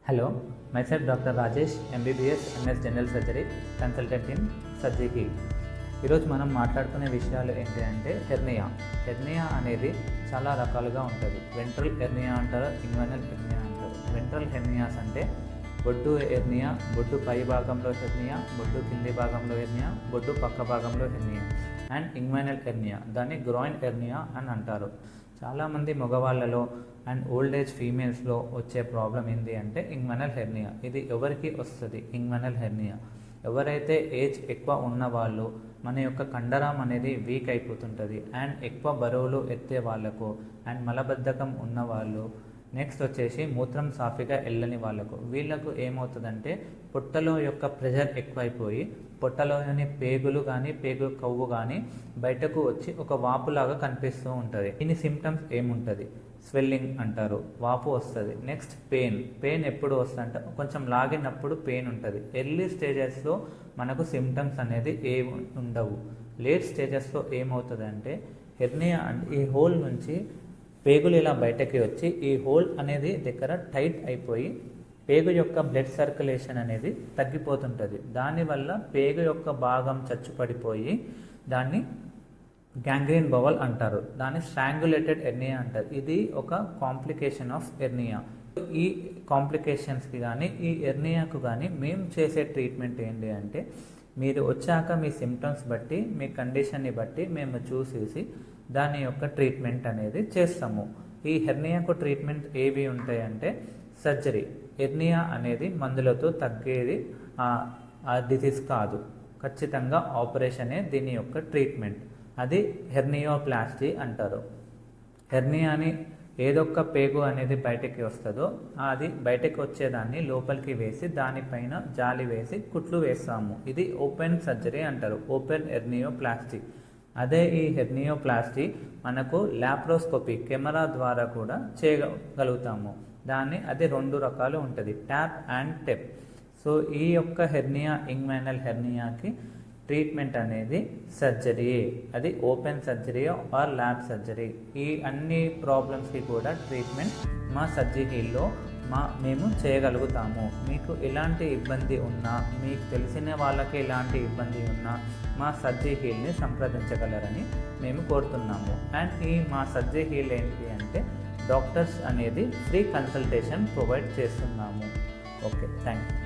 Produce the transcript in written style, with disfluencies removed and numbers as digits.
Hello, myself Dr. Rajesh, MBBS, MS General Surgery, Consultant in Surgery. ఈరోజు మనం మాట్లాడుకునే విషయాలు ఏంటి అంటే హెర్నియా అనేది చాలా రకాలుగా ఉంటుంది. వెంట్రల్ హెర్నియా అంటారు, ఇంగ్వైనల్ హెర్నియా అంటారు. వెంట్రల్ హెర్నియాస్ అంటే బొడ్డు హెర్నియా, బొడ్డు పై భాగంలో హెర్నియా, బొడ్డు కింది భాగంలో హెర్నియా, బొడ్డు పక్క భాగంలో హెర్నియా. అండ్ ఇంగ్వైనల్ హెర్నియా, దాన్ని గ్రాయిన్ హెర్నియా అని అంటారు. చాలామంది మగవాళ్ళలో అండ్ ఓల్డ్ ఏజ్ ఫీమేల్స్లో వచ్చే ప్రాబ్లం ఏంటి అంటే ఇంగ్వైనల్ హెర్నియా. ఇది ఎవరికి వస్తుంది ఇంగ్వైనల్ హెర్నియా? ఎవరైతే ఏజ్ ఎక్కువ ఉన్నవాళ్ళు, మన యొక్క కండరం అనేది వీక్ అయిపోతుంటుంది అండ్ ఎక్కువ బరువులు ఎత్తే వాళ్ళకు, అండ్ మలబద్ధకం ఉన్నవాళ్ళు, నెక్స్ట్ వచ్చేసి మూత్రం సాఫీగా వెళ్ళని వాళ్ళకు, వీళ్ళకు ఏమవుతుందంటే పొట్టలో యొక్క ప్రెషర్ ఎక్కువైపోయి పొట్టలోని పేగులు కానీ పేగు కొవ్వు కానీ బయటకు వచ్చి ఒక వాపులాగా కనిపిస్తూ ఉంటుంది. దీని సిమ్టమ్స్ ఏముంటుంది? స్వెల్లింగ్ అంటారు, వాపు వస్తుంది. నెక్స్ట్ పెయిన్ ఎప్పుడు వస్తుందంటే కొంచెం లాగినప్పుడు పెయిన్ ఉంటుంది. ఎర్లీ స్టేజెస్లో మనకు సిమ్టమ్స్ అనేది ఉండవు. లేట్ స్టేజెస్లో ఏమవుతుందంటే హెర్నియా అంటే ఈ హోల్ నుంచి పేగులు ఇలా బయటకి వచ్చి ఈ హోల్ అనేది దగ్గర టైట్ అయిపోయి పేగు యొక్క బ్లడ్ సర్క్యులేషన్ అనేది తగ్గిపోతుంటుంది. దానివల్ల పేగు యొక్క భాగం చచ్చుపడిపోయి దాన్ని గ్యాంగ్రీన్ బవల్ అంటారు, దాన్ని స్ట్రాంగులేటెడ్ హెర్నియా అంటారు. ఇది ఒక కాంప్లికేషన్ ఆఫ్ హెర్నియా. ఈ కాంప్లికేషన్స్కి కానీ ఈ హెర్నియాకు కానీ మేము చేసే ట్రీట్మెంట్ ఏంటి అంటే, మీరు వచ్చాక మీ సిమ్టమ్స్ బట్టి మీ కండిషన్ని బట్టి మేము చూసేసి దాని యొక్క ట్రీట్మెంట్ అనేది చేస్తాము. ఈ హెర్నియాకు ట్రీట్మెంట్ ఏవి ఉంటాయంటే సర్జరీ. హెర్నియా అనేది మందులతో తగ్గేది డిసీజ్ కాదు, ఖచ్చితంగా ఆపరేషనే దీని యొక్క ట్రీట్మెంట్. అది హెర్నియోప్లాస్టీ అంటారు. హెర్నియాని ఏదొక్క పేగు అనేది బయటకి వస్తుందో అది బయటకు వచ్చేదాన్ని లోపలికి వేసి దానిపైన జాలి వేసి కుట్లు వేస్తాము. ఇది ఓపెన్ సర్జరీ అంటారు, ఓపెన్ హెర్నియోప్లాస్టీ. అదే ఈ హెర్నియోప్లాస్టీ మనకు ల్యాప్రోస్కోపీ కెమెరా ద్వారా కూడా చేయగలుగుతాము. అది 2 రకాలు ఉంటుంది, ట్యాప్ అండ్ టెప్. సో ఈ యొక్క హెర్నియా, ఇంగ్వైనల్ హెర్నియాకి ట్రీట్మెంట్ అనేది సర్జరీ. అది open surgery or lab surgery. ఈ అన్ని ప్రాబ్లమ్స్కి కూడా ట్రీట్మెంట్ మా సర్జరీలో మేము చేయగలుగుతాము. మీకు ఎలాంటి ఇబ్బంది ఉన్నా, మీకు తెలిసిన వాళ్ళకి ఎలాంటి ఇబ్బంది ఉన్నా మా సర్జరీని సంప్రదించగలరని మేము కోరుతున్నాము. అండ్ మా సర్జరీ ఏంటి అంటే డాక్టర్స్ అనేది ఫ్రీ కన్సల్టేషన్ ప్రొవైడ్ చేస్తున్నాము. Okay, thank you.